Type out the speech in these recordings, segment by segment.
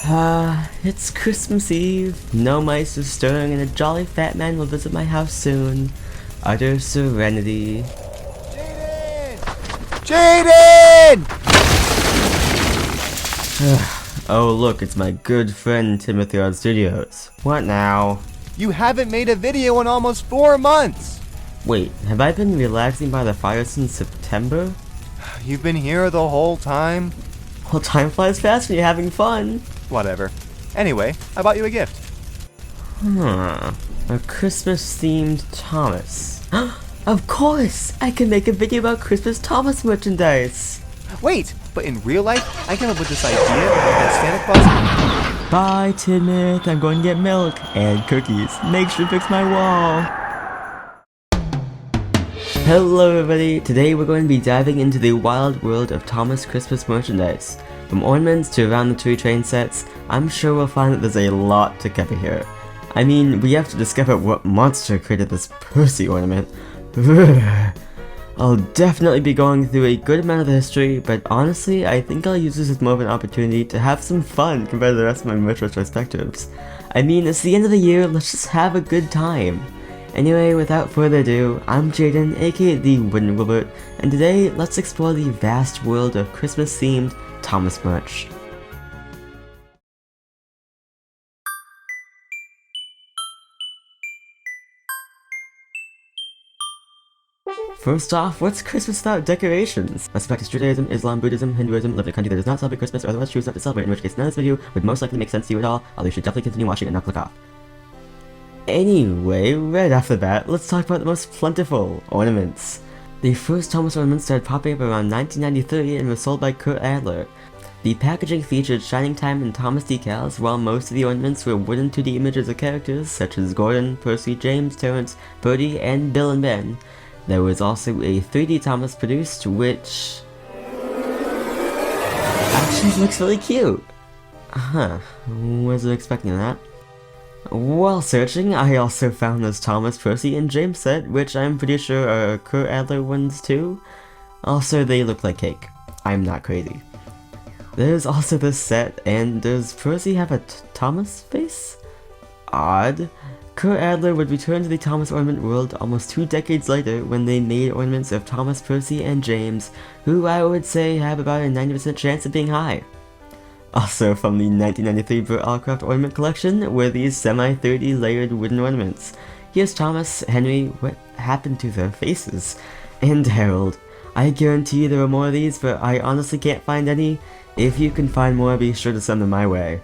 It's Christmas Eve, no mice are stirring, and a jolly fat man will visit my house soon. Utter serenity. Jaden! Oh look, it's my good friend Timothy on Studios. What now? You haven't made a video in almost 4 months! Wait, have I been relaxing by the fire since September? You've been here the whole time? Well, time flies fast when you're having fun. Whatever. Anyway, I bought you a gift. A Christmas-themed Thomas. Of course! I can make a video about Christmas Thomas merchandise! Wait, but in real life, I came up with this idea that Santa Claus... Bye, Tidmouth. I'm going to get milk and cookies. Make sure to fix my wall. Hello everybody, today we're going to be diving into the wild world of Thomas Christmas merchandise. From ornaments to around the tree train sets, I'm sure we'll find that there's a lot to cover here. I mean, we have to discover what monster created this Percy ornament. I'll definitely be going through a good amount of the history, but honestly, I think I'll use this as more of an opportunity to have some fun compared to the rest of my merch retrospectives. I mean, it's the end of the year, let's just have a good time. Anyway, without further ado, I'm Jaden, aka the Wooden Wilbert, and today, let's explore the vast world of Christmas-themed Thomas merch. First off, what's Christmas without decorations? Let's practice Judaism, Islam, Buddhism, Hinduism, live in a country that does not celebrate Christmas or otherwise choose not to celebrate, in which case none of this video would most likely make sense to you at all, although you should definitely continue watching and not click off. Anyway, right off the bat, let's talk about the most plentiful ornaments. The first Thomas ornaments started popping up around 1993 and were sold by Kurt Adler. The packaging featured Shining Time and Thomas decals, while most of the ornaments were wooden 2D images of characters such as Gordon, Percy, James, Terrence, Bertie, and Bill and Ben. There was also a 3D Thomas produced, which actually looks really cute. Wasn't expecting that. While searching, I also found this Thomas, Percy, and James set, which I'm pretty sure are Kurt Adler ones too. Also, they look like cake. I'm not crazy. There's also this set, and does Percy have a Thomas face? Odd. Kurt Adler would return to the Thomas ornament world almost 2 decades later when they made ornaments of Thomas, Percy, and James, who I would say have about a 90% chance of being high. Also from the 1993 Burt Allcraft ornament collection were these semi-30 layered wooden ornaments. Here's Thomas, Henry, what happened to their faces? And Harold. I guarantee there are more of these, but I honestly can't find any. If you can find more, be sure to send them my way.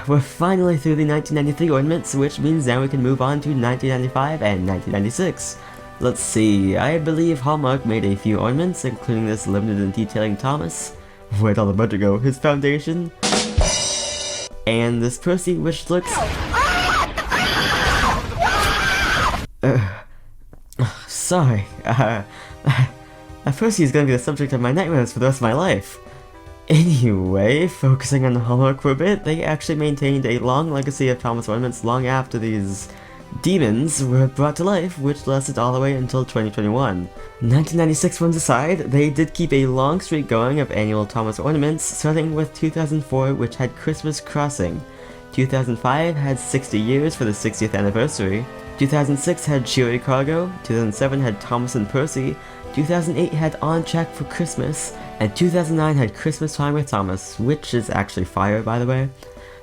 We're finally through the 1993 ornaments, which means now we can move on to 1995 and 1996. Let's see, I believe Hallmark made a few ornaments, including this limited and detailing Thomas. Where'd all the budget go? His foundation? And this Percy, which looks... sorry, Percy is gonna be the subject of my nightmares for the rest of my life. Anyway, focusing on the Hallmark for a bit, they actually maintained a long legacy of Thomas ornaments long after these demons were brought to life, which lasted all the way until 2021. 1996 ones aside, they did keep a long streak going of annual Thomas ornaments, starting with 2004, which had Christmas Crossing. 2005 had 60 years for the 60th anniversary. 2006 had Cheery Cargo. 2007 had Thomas and Percy. 2008 had On Track for Christmas, and 2009 had Christmas Time with Thomas, which is actually fire, by the way.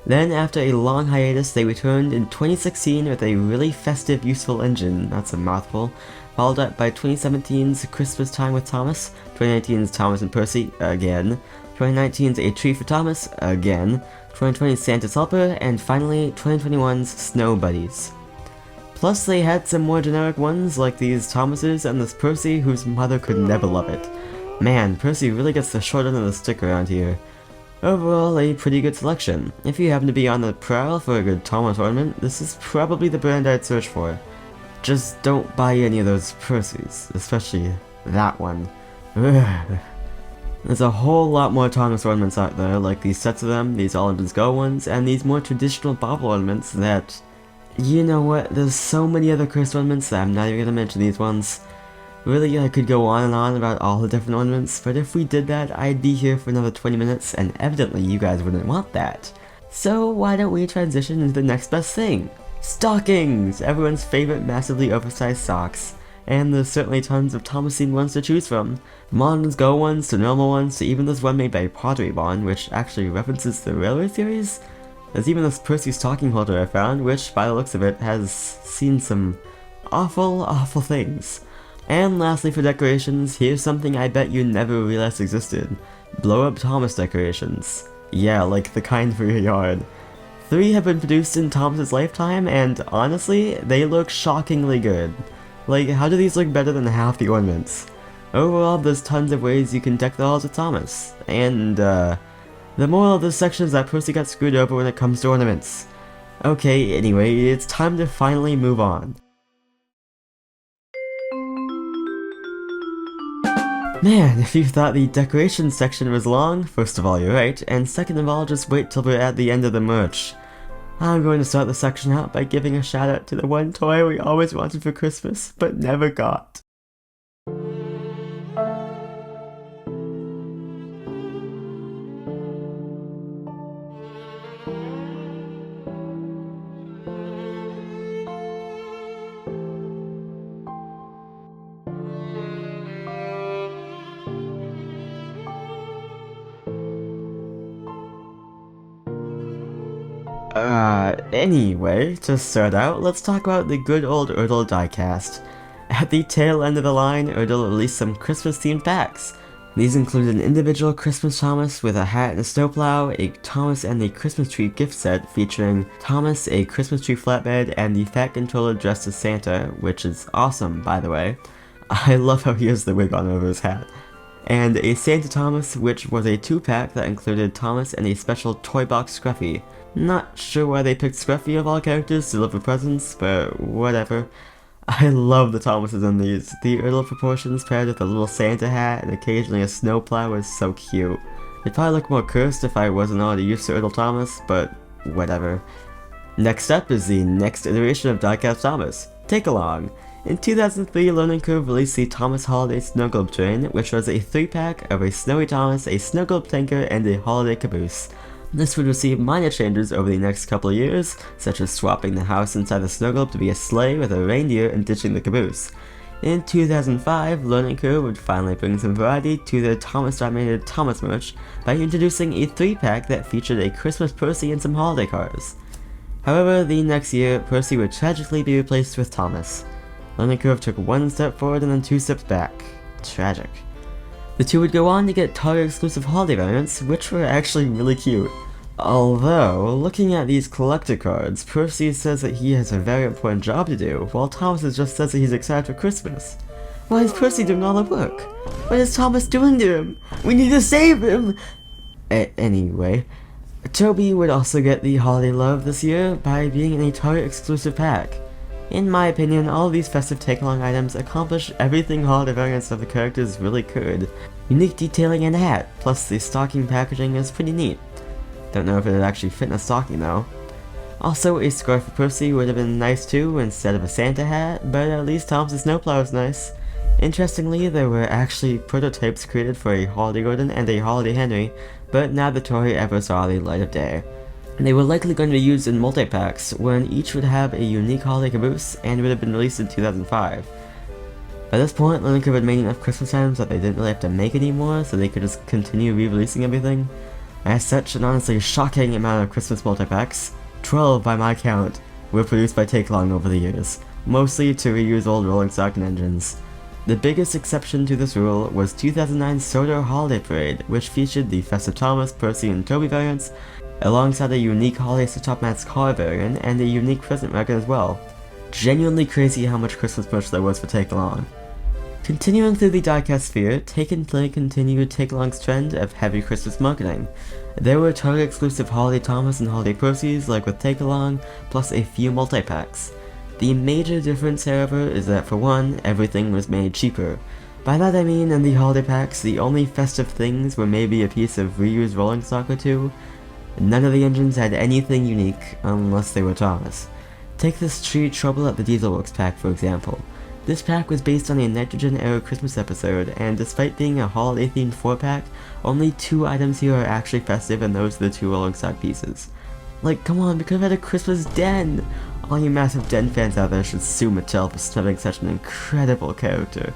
Then, after a long hiatus, they returned in 2016 with a really festive, useful engine, that's a mouthful, followed up by 2017's Christmas Time with Thomas, 2019's Thomas and Percy, again, 2019's A Tree for Thomas, again, 2020's Santa's Helper, and finally, 2021's Snow Buddies. Plus, they had some more generic ones, like these Thomases and this Percy, whose mother could never love it. Man, Percy really gets the short end of the stick around here. Overall, a pretty good selection. If you happen to be on the prowl for a good Thomas ornament, this is probably the brand I'd search for. Just don't buy any of those Percys, especially that one. Ugh. There's a whole lot more Thomas ornaments out there, like these sets of them, these All Engines Go ones, and these more traditional bauble ornaments that... You know what, there's so many other cursed ornaments that I'm not even gonna mention these ones. Really, I could go on and on about all the different ornaments, but if we did that, I'd be here for another 20 minutes, and evidently you guys wouldn't want that. So why don't we transition into the next best thing? Stockings! Everyone's favorite massively oversized socks. And there's certainly tons of Thomas-themed ones to choose from. From Mon's Go ones to normal ones to even this one made by Pottery Barn, which actually references the Railway series. There's even this Percy stocking holder I found, which, by the looks of it, has seen some awful things. And lastly for decorations, here's something I bet you never realized existed. Blow-up Thomas decorations. Yeah, like the kind for your yard. 3 have been produced in Thomas's lifetime, and honestly, they look shockingly good. Like, how do these look better than half the ornaments? Overall, there's tons of ways you can deck the halls with Thomas. And, the moral of this section is that Percy got screwed over when it comes to ornaments. Okay, anyway, it's time to finally move on. Man, if you thought the decorations section was long, first of all you're right, and second of all just wait till we're at the end of the merch. I'm going to start the section out by giving a shout out to the one toy we always wanted for Christmas, but never got. Anyway, to start out, let's talk about the good old Erdl diecast. At the tail end of the line, Erdl released some Christmas-themed packs. These include an individual Christmas Thomas with a hat and a snowplow, a Thomas and the Christmas tree gift set featuring Thomas, a Christmas tree flatbed, and the Fat Controller dressed as Santa, which is awesome, by the way. I love how he has the wig on over his hat. And a Santa Thomas, which was a 2-pack that included Thomas and a special toy box Scruffy. Not sure why they picked Scruffy of all characters to deliver presents, but whatever. I love the Thomases in these. The Erdl proportions paired with a little Santa hat and occasionally a snowplow is so cute. It'd probably look more cursed if I wasn't already used to Erdl Thomas, but whatever. Next up is the next iteration of Diecast Thomas, Take Along. In 2003, Learning Curve released the Thomas Holiday Snow Globe Train, which was a 3-pack of a Snowy Thomas, a Snow Globe Tanker, and a Holiday Caboose. This would receive minor changes over the next couple of years, such as swapping the house inside the snow globe to be a sleigh with a reindeer and ditching the caboose. In 2005, Learning Curve would finally bring some variety to their Thomas-dominated Thomas merch by introducing a 3-pack that featured a Christmas Percy and some holiday cars. However, the next year, Percy would tragically be replaced with Thomas. Learning Curve took 1 step forward and then 2 steps back. Tragic. The two would go on to get Target-exclusive holiday variants, which were actually really cute. Although, looking at these collector cards, Percy says that he has a very important job to do, while Thomas just says that he's excited for Christmas. Why is Percy doing all the work? What is Thomas doing to him? We need to save him! Anyway, Toby would also get the holiday love this year by being in a Target-exclusive pack. In my opinion, all of these festive take-along items accomplish everything holiday variants of the characters really could. Unique detailing and a hat, plus the stocking packaging is pretty neat. Don't know if it would actually fit in a stocking though. Also, a scarf for Percy would have been nice too instead of a Santa hat, but at least Thomas' snowplow is nice. Interestingly, there were actually prototypes created for a Holiday Gordon and a Holiday Henry, but now the toy ever saw the light of day. They were likely going to be used in multi-packs, when each would have a unique holiday caboose and would have been released in 2005. By this point, Learning Curve had made enough Christmas items that they didn't really have to make anymore, so they could just continue re-releasing everything. As such, an honestly shocking amount of Christmas multi-packs, 12 by my count, were produced by Take-Along over the years, mostly to reuse old rolling stock and engines. The biggest exception to this rule was 2009's Sodor Holiday Parade, which featured the Festive Thomas, Percy, and Toby variants, alongside a unique Holiday Top Mats car variant and a unique present wagon as well. Genuinely crazy how much Christmas merch there was for Take-Along. Continuing through the diecast sphere, Take and Play continued Take-Along's trend of heavy Christmas marketing. There were Target-exclusive Holiday Thomas and Holiday Percy's like with Take-Along, plus a few multi-packs. The major difference, however, is that for one, everything was made cheaper. By that I mean, in the holiday packs, the only festive things were maybe a piece of reused rolling stock or two. None of the engines had anything unique, unless they were Thomas. Take this Tree Trouble at the Diesel Works pack for example. This pack was based on a Nitrogen era Christmas episode, and despite being a holiday themed 4-pack, only 2 items here are actually festive, and those are the 2 alongside pieces. Like, come on, we could have had a Christmas Den! All you massive Den fans out there should sue Mattel for snubbing such an incredible character.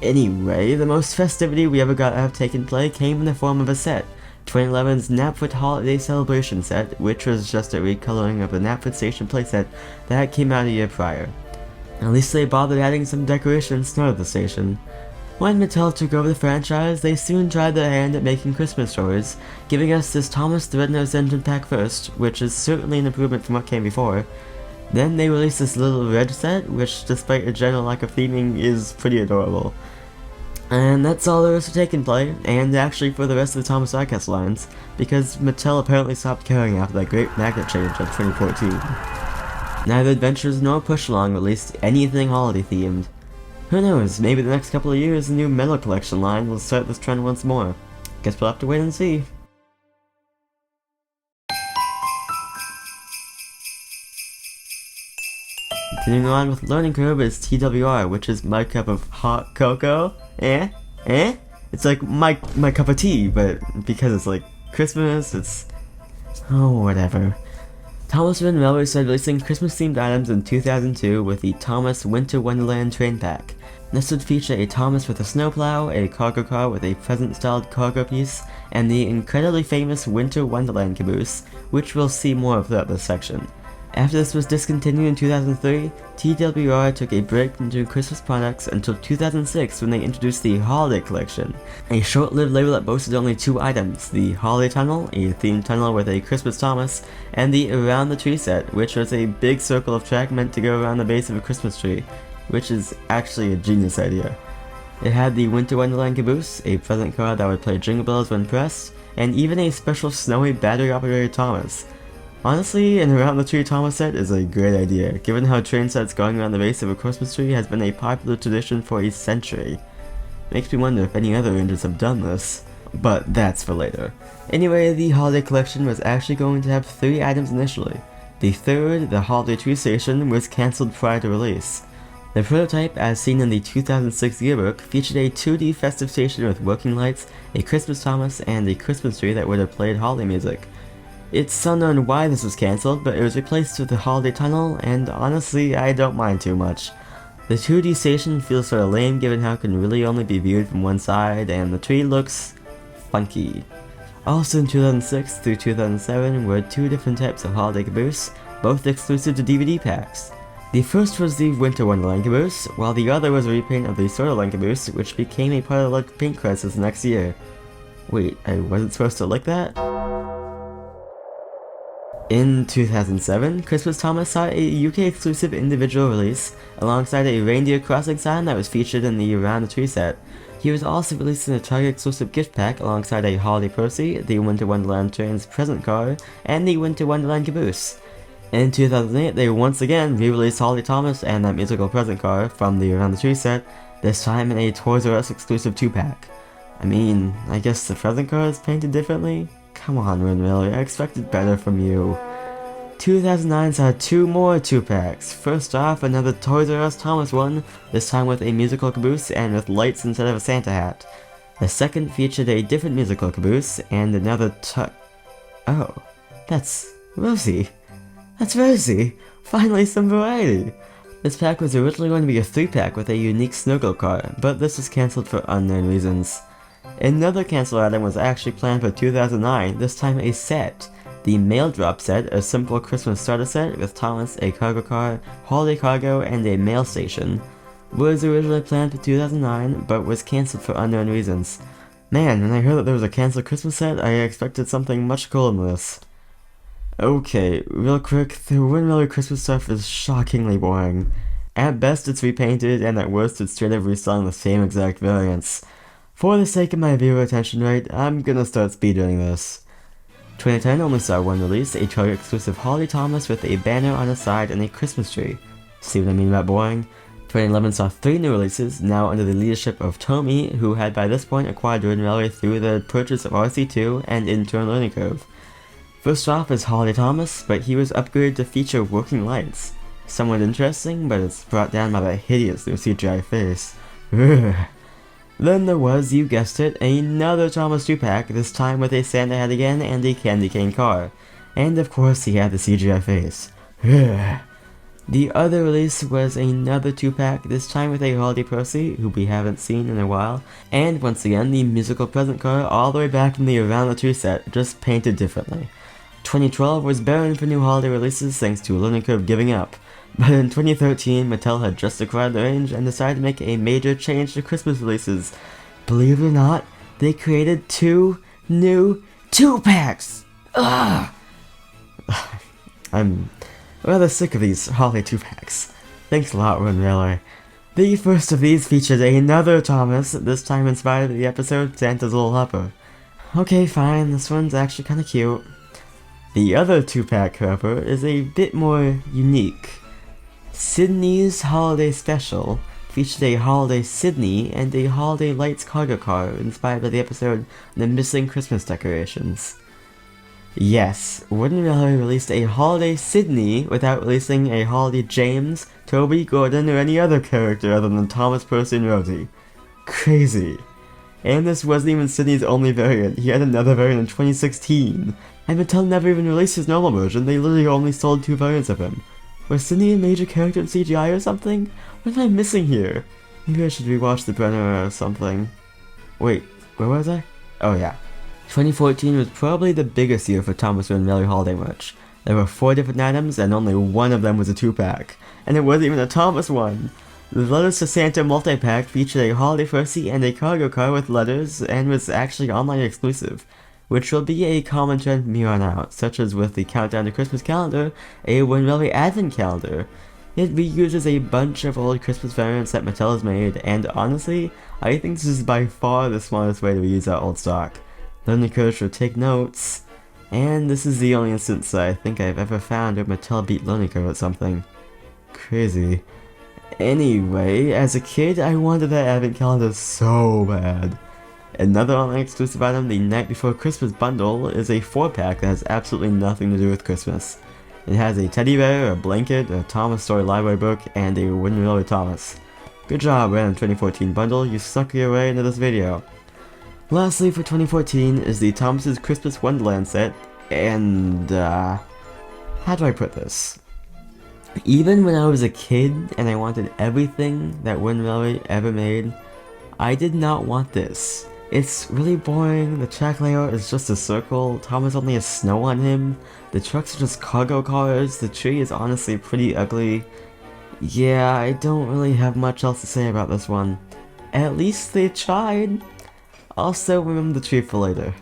Anyway, the most festivity we ever got out of Taken Play came in the form of a set. 2011's Knapfoot Holiday Celebration set, which was just a recoloring of the Knapfoot Station playset that came out a year prior. At least they bothered adding some decoration and snow to the station. When Mattel took over the franchise, they soon tried their hand at making Christmas toys, giving us this Thomas the Red-Nosed Engine pack first, which is certainly an improvement from what came before. Then they released this little red set, which despite a general lack of theming is pretty adorable. And that's all there is to Take and Play, and actually for the rest of the Thomas Diecast lines, because Mattel apparently stopped caring after that great magnet change of 2014. Neither Adventures nor Push Along released anything holiday themed. Who knows, maybe the next couple of years the new Metal Collection line will start this trend once more. Guess we'll have to wait and see. Continuing on with Learning Curve is TWR, which is my cup of hot cocoa. It's like my cup of tea, but because it's like Christmas, it's... oh, whatever. Thomas Wind Railway started releasing Christmas-themed items in 2002 with the Thomas Winter Wonderland Train Pack. This would feature a Thomas with a snowplow, a cargo car with a present-styled cargo piece, and the incredibly famous Winter Wonderland caboose, which we'll see more of throughout this section. After this was discontinued in 2003, TWR took a break from doing Christmas products until 2006 when they introduced the Holiday Collection, a short-lived label that boasted only 2 items, the Holiday Tunnel, a themed tunnel with a Christmas Thomas, and the Around the Tree set, which was a big circle of track meant to go around the base of a Christmas tree, which is actually a genius idea. It had the Winter Wonderland caboose, a present car that would play Jingle Bells when pressed, and even a special snowy battery-operated Thomas. Honestly, an Around the Tree Thomas set is a great idea, given how train sets going around the base of a Christmas tree has been a popular tradition for a century. Makes me wonder if any other ranges have done this. But that's for later. Anyway, the Holiday Collection was actually going to have 3 items initially. The third, the Holiday Tree Station, was cancelled prior to release. The prototype, as seen in the 2006 yearbook, featured a 2D festive station with working lights, a Christmas Thomas, and a Christmas tree that would have played holiday music. It's unknown why this was cancelled, but it was replaced with the Holiday Tunnel, and honestly, I don't mind too much. The 2D station feels sort of lame given how it can really only be viewed from one side, and the tree looks funky. Also in 2006 through 2007 were 2 different types of holiday caboose, both exclusive to DVD packs. The first was the Winter Wonderland caboose, while the other was a repaint of the Sorterland caboose, which became a part of the paint crisis next year. Wait, I wasn't supposed to like that? In 2007, Christmas Thomas saw a UK exclusive individual release, alongside a reindeer crossing sign that was featured in the Around the Tree set. He was also released in a Target exclusive gift pack alongside a Holiday Percy, the Winter Wonderland Train's present car, and the Winter Wonderland caboose. In 2008, they once again re-released Holiday Thomas and that musical present car from the Around the Tree set, this time in a Toys R Us exclusive 2-pack. I mean, I guess the present car is painted differently? Come on, Windmill, I expected better from you. 2009 saw 2 more 2-packs. First off, another Toys R Us Thomas one, this time with a musical caboose and with lights instead of a Santa hat. The second featured a different musical caboose and another oh, that's Rosie. That's Rosie! Finally some variety! This pack was originally going to be a 3-pack with a unique snuggle car, but this was cancelled for unknown reasons. Another cancelled item was actually planned for 2009, this time a set. The Mail Drop set, a simple Christmas starter set with Thomas, a cargo car, holiday cargo, and a mail station, was originally planned for 2009, but was cancelled for unknown reasons. Man, when I heard that there was a cancelled Christmas set, I expected something much cooler than this. Okay, real quick, the Windmiller Christmas stuff is shockingly boring. At best it's repainted, and at worst it's straight up reselling the same exact variants. For the sake of my viewer attention rate, I'm gonna start speedrunning this. 2010 only saw one release, a Target exclusive Holiday Thomas with a banner on the side and a Christmas tree. See what I mean about boring? 2011 saw 3 new releases, now under the leadership of Tomy, who had by this point acquired Wind Railway through the purchase of RC2 and Intern Learning Curve. First off is Holiday Thomas, but he was upgraded to feature working lights. Somewhat interesting, but it's brought down by the hideous new CGI face. Ugh. Then there was, you guessed it, another Thomas 2-pack, this time with a Santa hat again and a candy cane car. And of course he had the CGI face. Ugh. The other release was another 2-pack, this time with a Holiday Percy, who we haven't seen in a while, and once again the musical present car all the way back from the Around the Tree set, just painted differently. 2012 was barren for new holiday releases thanks to Learning Curve giving up, but in 2013 Mattel had just acquired the range and decided to make a major change to Christmas releases. Believe it or not, they created 2 new 2-packs! Ugh! I'm rather sick of these holiday 2-packs. Thanks a lot, Run Railway. The first of these featured another Thomas, this time inspired by the episode Santa's Little Helper. Okay, fine, this one's actually kinda cute. The other 2-pack, however, is a bit more unique. Sydney's Holiday Special featured a Holiday Sydney and a Holiday Lights cargo car inspired by the episode The Missing Christmas Decorations. Yes, Wooden Railway released a Holiday Sydney without releasing a Holiday James, Toby, Gordon, or any other character other than Thomas, Percy, and Rosie. Crazy. And this wasn't even Sydney's only variant, he had another variant in 2016. And Mattel never even released his normal version, they literally only sold 2 variants of him. Was Sydney a major character in CGI or something? What am I missing here? Maybe I should rewatch the Brenner or something. Wait, where was I? Oh yeah. 2014 was probably the biggest year for Thomas and Rally holiday merch. There were 4 different items and only one of them was a 2-pack. And it wasn't even a Thomas one! The Letters to Santa multi-pack featured a Holiday Percy and a cargo car with letters and was actually online exclusive, which will be a common trend from here on out, such as with the Countdown to Christmas calendar, a Wooden Railway Advent calendar. It reuses a bunch of old Christmas variants that Mattel has made, and honestly, I think this is by far the smartest way to reuse that old stock. Learning Curve should take notes, and this is the only instance I think I've ever found where Mattel beat Learning Curve at something. Crazy. Anyway, as a kid, I wanted that Advent calendar so bad. Another online exclusive item, the Night Before Christmas bundle, is a 4-pack that has absolutely nothing to do with Christmas. It has a teddy bear, a blanket, a Thomas Story library book, and a Wooden Railway Thomas. Good job, random 2014 bundle, you suck your way into this video. Lastly for 2014 is the Thomas's Christmas Wonderland set, and how do I put this? Even when I was a kid and I wanted everything that Wooden Railway ever made, I did not want this. It's really boring, the track layout is just a circle, Thomas only has snow on him, the trucks are just cargo cars, the tree is honestly pretty ugly. Yeah, I don't really have much else to say about this one. At least they tried. Also, remember the tree for later.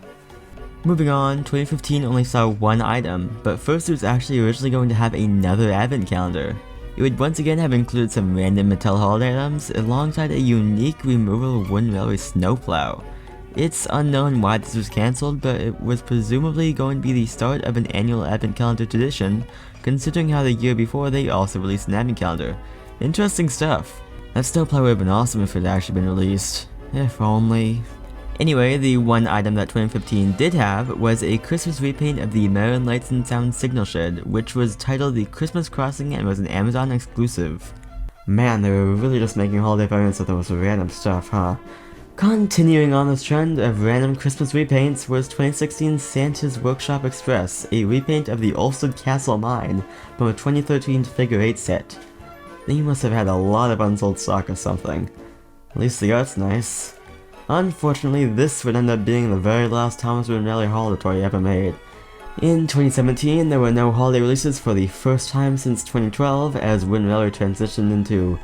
Moving on, 2015 only saw one item, but first it was actually originally going to have another advent calendar. It would once again have included some random Mattel holiday items alongside a unique removable Wooden Railway snowplow. It's unknown why this was cancelled, but it was presumably going to be the start of an annual advent calendar tradition, considering how the year before they also released an advent calendar. Interesting stuff. That snowplow would have been awesome if it had actually been released. If only. Anyway, the one item that 2015 did have was a Christmas repaint of the Maryland Lights and Sound signal shed, which was titled the Christmas Crossing and was an Amazon exclusive. Man, they were really just making holiday variants of those random stuff, huh? Continuing on this trend of random Christmas repaints was 2016 Santa's Workshop Express, a repaint of the Ulstead Castle Mine from a 2013 Figure 8 set. They must have had a lot of unsold stock or something. At least the art's nice. Unfortunately, this would end up being the very last Thomas Wooden Railway holiday toy ever made. In 2017, there were no holiday releases for the first time since 2012 as Wooden Railway transitioned into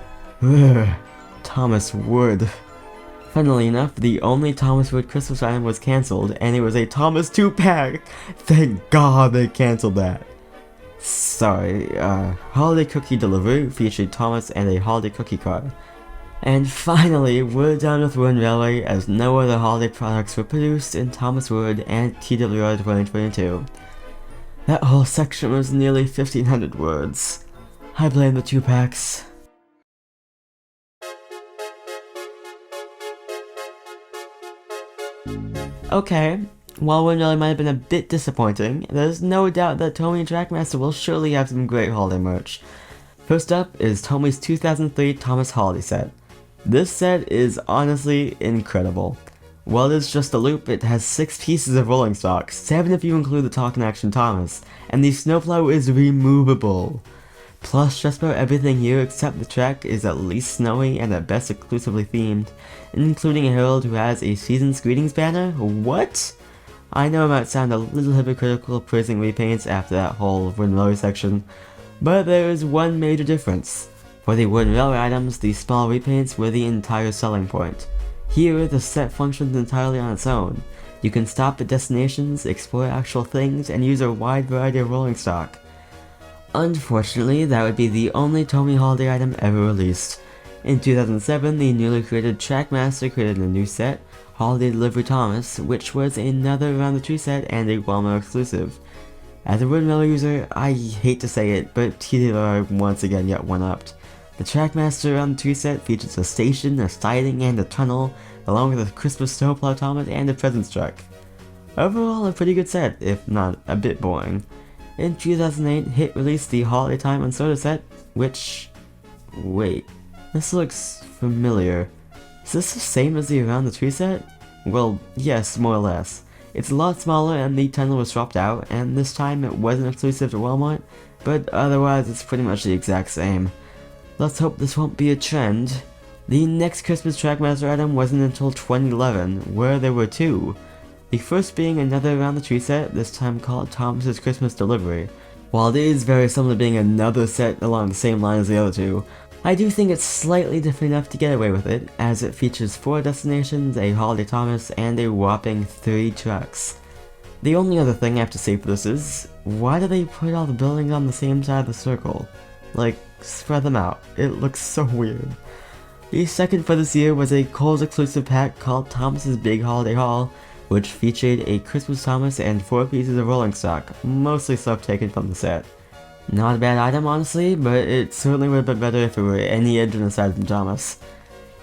Thomas Wood. Funnily enough, the only Thomas Wood Christmas item was cancelled, and it was a Thomas 2-pack! Thank God they cancelled that! Sorry, Holiday Cookie Delivery featured Thomas and a holiday cookie card. And finally, we're done with Wooden Railway as no other holiday products were produced in Thomas Wood and TWR 2022. That whole section was nearly 1500 words. I blame the 2-packs. Okay, while Wooden Railway might have been a bit disappointing, there's no doubt that Tony and Trackmaster will surely have some great holiday merch. First up is Tommy's 2003 Thomas Holiday set. This set is honestly incredible. While it is just a loop, it has 6 pieces of rolling stock, 7 if you include the talk and action Thomas, and the snowplow is removable. Plus, just about everything here except the track is at least snowy and at best exclusively themed, including a herald who has a season's greetings banner. What? I know it might sound a little hypocritical praising repaints after that whole wooden railway section, but there is one major difference. For the wooden railway items, the small repaints were the entire selling point. Here, the set functions entirely on its own. You can stop at destinations, explore actual things, and use a wide variety of rolling stock. Unfortunately, that would be the only Tommy Holiday item ever released. In 2007, the newly created Trackmaster created a new set, Holiday Delivery Thomas, which was another Around the Tree set and a Walmart exclusive. As a wooden railway user, I hate to say it, but TDR once again got one-upped. The Trackmaster Around the Tree set features a station, a siding, and a tunnel, along with a Christmas snowplow Thomas and a presents truck. Overall, a pretty good set, if not a bit boring. In 2008, Hit released the Holiday Time on Soda set, which... wait, this looks familiar. Is this the same as the Around the Tree set? Well, yes, more or less. It's a lot smaller and the tunnel was swapped out, and this time it wasn't exclusive to Walmart, but otherwise it's pretty much the exact same. Let's hope this won't be a trend. The next Christmas Trackmaster item wasn't until 2011, where there were 2. The first being another Around the Tree set, this time called Thomas's Christmas Delivery. While it is very similar to being another set along the same line as the other 2, I do think it's slightly different enough to get away with it, as it features 4 destinations, a Holiday Thomas, and a whopping 3 trucks. The only other thing I have to say for this is, why do they put all the buildings on the same side of the circle? Like, spread them out. It looks so weird. The second for this year was a Kohl's exclusive pack called Thomas's Big Holiday Haul, which featured a Christmas Thomas and 4 pieces of rolling stock, mostly stuff taken from the set. Not a bad item honestly, but it certainly would have been better if it were any engine aside from Thomas.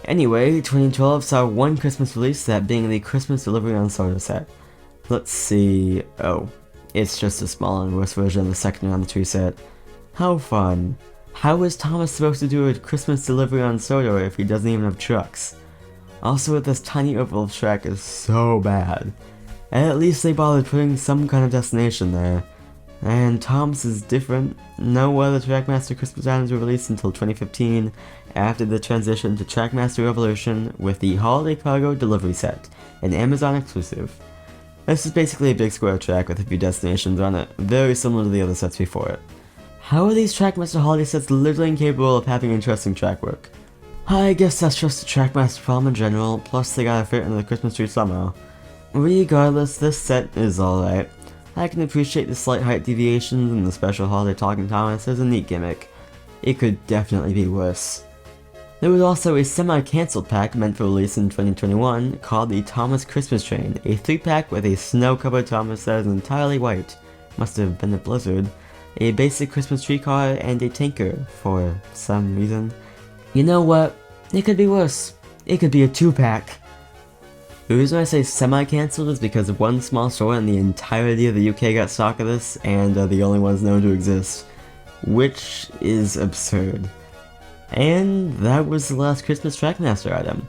Anyway, 2012 saw one Christmas release, that being the Christmas Delivery on Soda set. Let's see... oh, it's just a small and worse version of the second Around the Tree set. How fun. How is Thomas supposed to do a Christmas Delivery on Soda if he doesn't even have trucks? Also, this tiny oval track is so bad. At least they bothered putting some kind of destination there. And Thomas is different. No other Trackmaster Christmas items were released until 2015, after the transition to Trackmaster Revolution with the Holiday Cargo Delivery Set, an Amazon exclusive. This is basically a big square track with a few destinations on it, very similar to the other sets before it. How are these Trackmaster holiday sets literally incapable of having interesting track work? I guess that's just a Trackmaster problem in general, plus they gotta fit into the Christmas tree somehow. Regardless, this set is alright. I can appreciate the slight height deviations and the special holiday talking Thomas as a neat gimmick. It could definitely be worse. There was also a semi-cancelled pack meant for release in 2021 called the Thomas Christmas Train, a 3-pack with a snow-covered Thomas that is entirely white, must have been a blizzard, a basic Christmas tree car, and a tanker, for some reason. You know what? It could be worse. It could be a 2-pack. The reason I say semi-cancelled is because one small store in the entirety of the UK got stock of this, and are the only ones known to exist. Which is absurd. And that was the last Christmas Trackmaster item.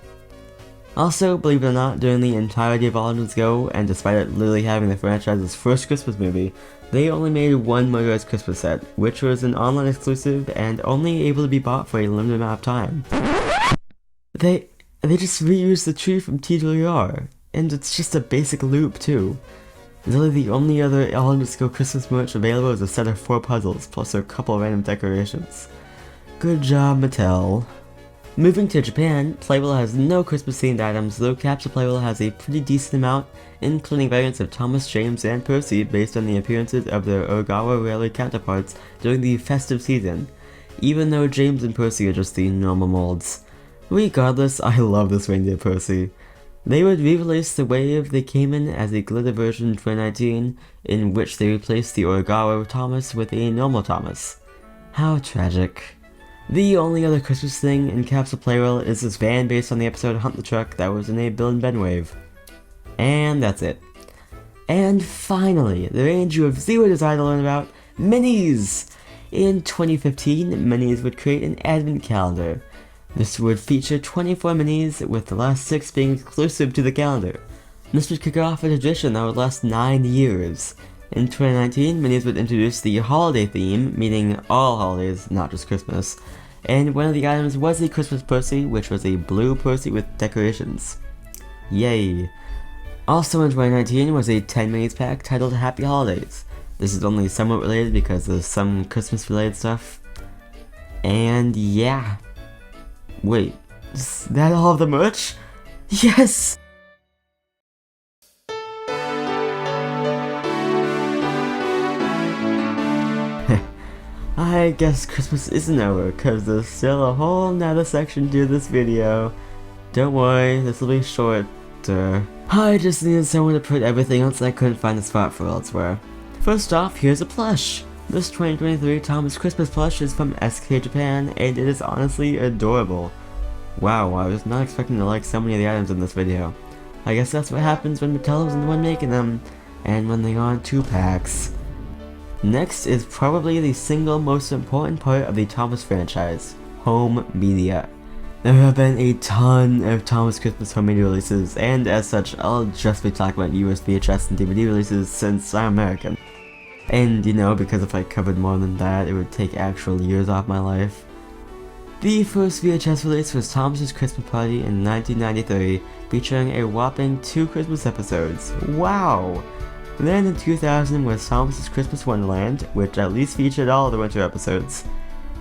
Also, believe it or not, during the entirety of Alden's Go, and despite it literally having the franchise's first Christmas movie, they only made one Motorized Christmas set, which was an online exclusive and only able to be bought for a limited amount of time. They just reused the tree from TWR, and it's just a basic loop too. Literally the only other Alden's Go Christmas merch available is a set of 4 puzzles, plus a couple random decorations. Good job, Mattel. Moving to Japan, Playbill has no Christmas-themed items, though Capsule Playbill has a pretty decent amount, including variants of Thomas, James, and Percy based on the appearances of their Ogawa Railway counterparts during the festive season, even though James and Percy are just the normal molds. Regardless, I love this reindeer Percy. They would re-release the wave they came in as a glitter version in 2019, in which they replaced the Ogawa Thomas with a normal Thomas. How tragic. The only other Christmas thing in Capsule Playbill is this van based on the episode Hunt the Truck that was in a Bill and Ben wave. And that's it. And finally, the range you have zero desire to learn about, minis! In 2015, Minis would create an advent calendar. This would feature 24 Minis, with the last 6 being exclusive to the calendar. This would kick off a tradition that would last 9 years. In 2019, Minis would introduce the holiday theme, meaning all holidays, not just Christmas, and one of the items was a Christmas Percy, which was a blue Percy with decorations. Yay! Also in 2019 was a 10 Minis pack titled Happy Holidays. This is only somewhat related because there's some Christmas related stuff. And yeah. Wait, is that all of the merch? Yes! I guess Christmas isn't over, cause there's still a whole nother section to this video. Don't worry, this will be shorter. I just needed someone to put everything else I couldn't find a spot for elsewhere. First off, here's a plush. This 2023 Thomas Christmas plush is from SK Japan, and it is honestly adorable. Wow, I was not expecting to like so many of the items in this video. I guess that's what happens when Mattel isn't the one making them, and when they go on 2 packs. Next is probably the single most important part of the Thomas franchise, home media. There have been a ton of Thomas Christmas home media releases, and as such, I'll just be talking about US VHS and DVD releases since I'm American. And you know, because if I covered more than that, it would take actual years off my life. The first VHS release was Thomas's Christmas Party in 1993, featuring a whopping 2 Christmas episodes. Wow! Then in 2000 was Thomas's Christmas Wonderland, which at least featured all the winter episodes.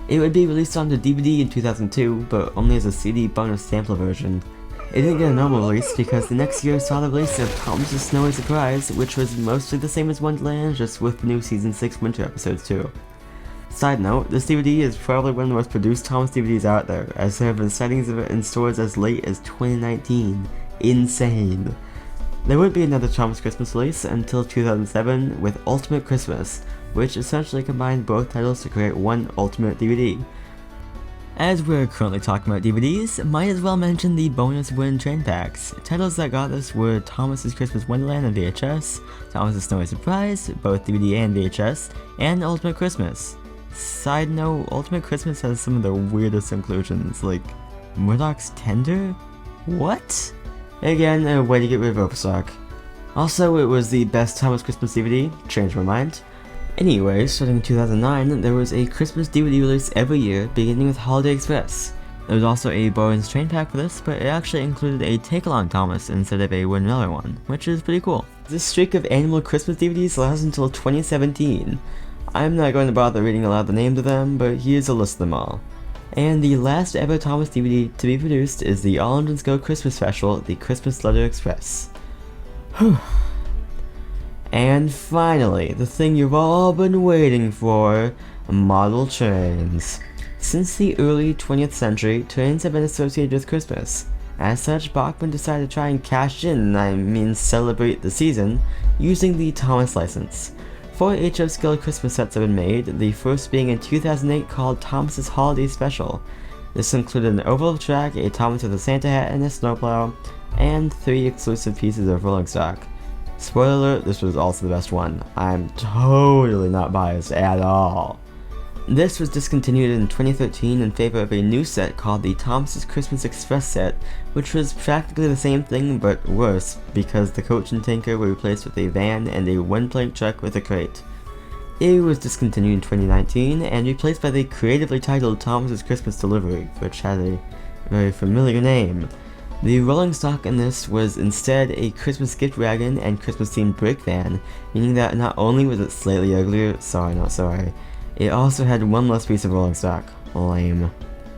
It would be released onto DVD in 2002, but only as a CD bonus sampler version. It didn't get a normal release because the next year saw the release of Thomas's Snowy Surprise, which was mostly the same as Wonderland, just with the new Season 6 winter episodes too. Side note, this DVD is probably one of the most produced Thomas DVDs out there, as there have been sightings of it in stores as late as 2019. Insane. There would be another Thomas Christmas release until 2007 with Ultimate Christmas, which essentially combined both titles to create one Ultimate DVD. As we're currently talking about DVDs, might as well mention the bonus wooden train packs. Titles that got this were Thomas's Christmas Wonderland on VHS, Thomas's Snowy Surprise, both DVD and VHS, and Ultimate Christmas. Side note, Ultimate Christmas has some of the weirdest inclusions, like Murdoch's Tender? What? Again, a way to get rid of overstock. Also, it was the best Thomas Christmas DVD, changed my mind. Anyway, starting in 2009, there was a Christmas DVD release every year, beginning with Holiday Express. There was also a bonus train pack for this, but it actually included a take-along Thomas instead of a Windmiller one, which is pretty cool. This streak of annual Christmas DVDs lasts until 2017. I'm not going to bother reading aloud the names of them, but here's a list of them all. And the last ever Thomas DVD to be produced is the All Engines Go Christmas Special, the Christmas Letter Express. Whew. And finally, the thing you've all been waiting for, model trains. Since the early 20th century, trains have been associated with Christmas. As such, Bachmann decided to try and cash in, I mean celebrate the season, using the Thomas license. 4 HF-scale Christmas sets have been made, the first being in 2008 called Thomas's Holiday Special. This included an oval track, a Thomas with a Santa hat and a snowplow, and 3 exclusive pieces of rolling stock. Spoiler alert, this was also the best one. I'm totally not biased at all. This was discontinued in 2013 in favor of a new set called the Thomas's Christmas Express set, which was practically the same thing but worse, because the coach and tanker were replaced with a van and a one-plank truck with a crate. It was discontinued in 2019 and replaced by the creatively titled Thomas's Christmas Delivery, which had a very familiar name. The rolling stock in this was instead a Christmas gift wagon and Christmas-themed brick van, meaning that not only was it slightly uglier, it also had one less piece of rolling stock. Lame.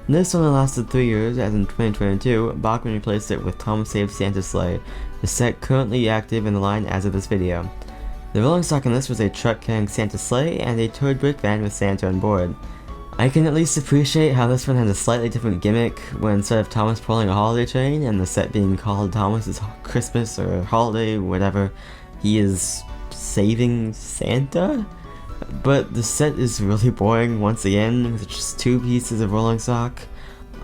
This only lasted 3 years, as in 2022, Bachmann replaced it with Thomas Saves Santa's Sleigh, the set currently active in the line as of this video. The rolling stock in this was a truck carrying Santa's sleigh and a towed brick van with Santa on board. I can at least appreciate how this one has a slightly different gimmick, where instead of Thomas pulling a holiday train and the set being called Thomas's Christmas or Holiday, whatever, he is saving Santa? But the set is really boring once again, with just 2 pieces of rolling stock.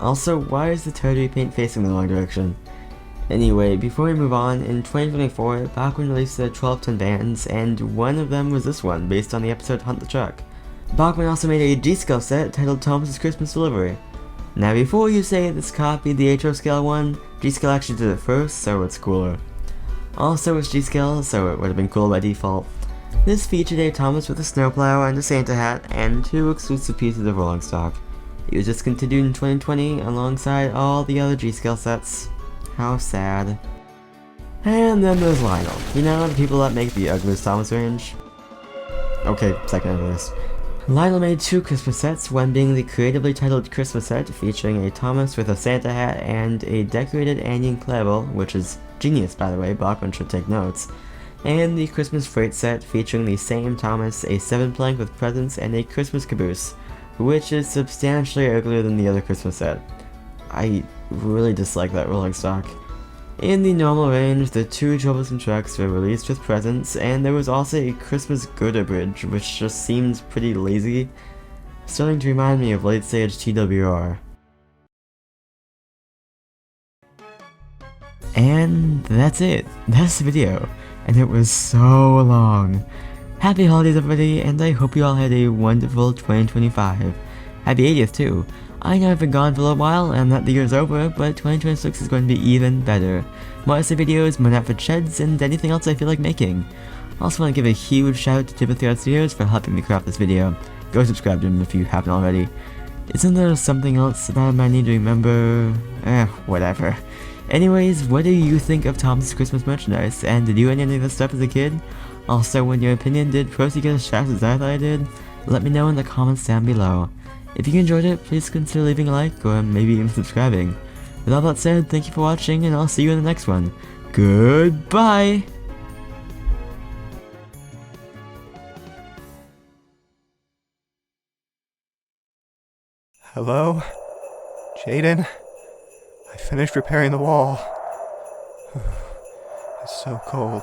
Also, why is the turd repaint facing the wrong direction? Anyway, before we move on, in 2024, Bachmann released their 12-ton vans, and one of them was this one, based on the episode Hunt the Truck. Bachman also made a G-scale set titled Thomas's Christmas Delivery. Now before you say this copied the HO scale one, G-scale actually did it first, so it's cooler. Also it's G-scale, so it would have been cool by default. This featured a Thomas with a snowplow and a Santa hat, and 2 exclusive pieces of rolling stock. It was discontinued in 2020 alongside all the other G-scale sets. How sad. And then there's Lionel. You know, the people that make the ugliest Thomas range? Okay, second on the list. Lionel made 2 Christmas sets, one being the creatively titled Christmas set featuring a Thomas with a Santa hat and a decorated Andean clavel, which is genius by the way, Bachman should take notes, and the Christmas freight set featuring the same Thomas, a 7-plank with presents, and a Christmas caboose, which is substantially uglier than the other Christmas set. I really dislike that rolling stock. In the normal range, the 2 troublesome trucks were released with presents, and there was also a Christmas girder bridge, which just seems pretty lazy, starting to remind me of late stage TWR. And that's it. That's the video, and it was so long. Happy holidays everybody, and I hope you all had a wonderful 2025. Happy 80th too. I know I've been gone for a little while and that the year's over, but 2026 is going to be even better. More essay videos, more outfit sheds, and anything else I feel like making. Also want to give a huge shout out to Timothy Arts for helping me craft this video. Go subscribe to him if you haven't already. Isn't there something else that I might need to remember? Whatever. Anyways, what do you think of Tom's Christmas merchandise, and did you own any of this stuff as a kid? Also, in your opinion, did Procy get as fast as I thought I did? Let me know in the comments down below. If you enjoyed it, please consider leaving a like, or maybe even subscribing. With all that said, thank you for watching, and I'll see you in the next one. Goodbye! Hello? Jaden? I finished repairing the wall. It's so cold.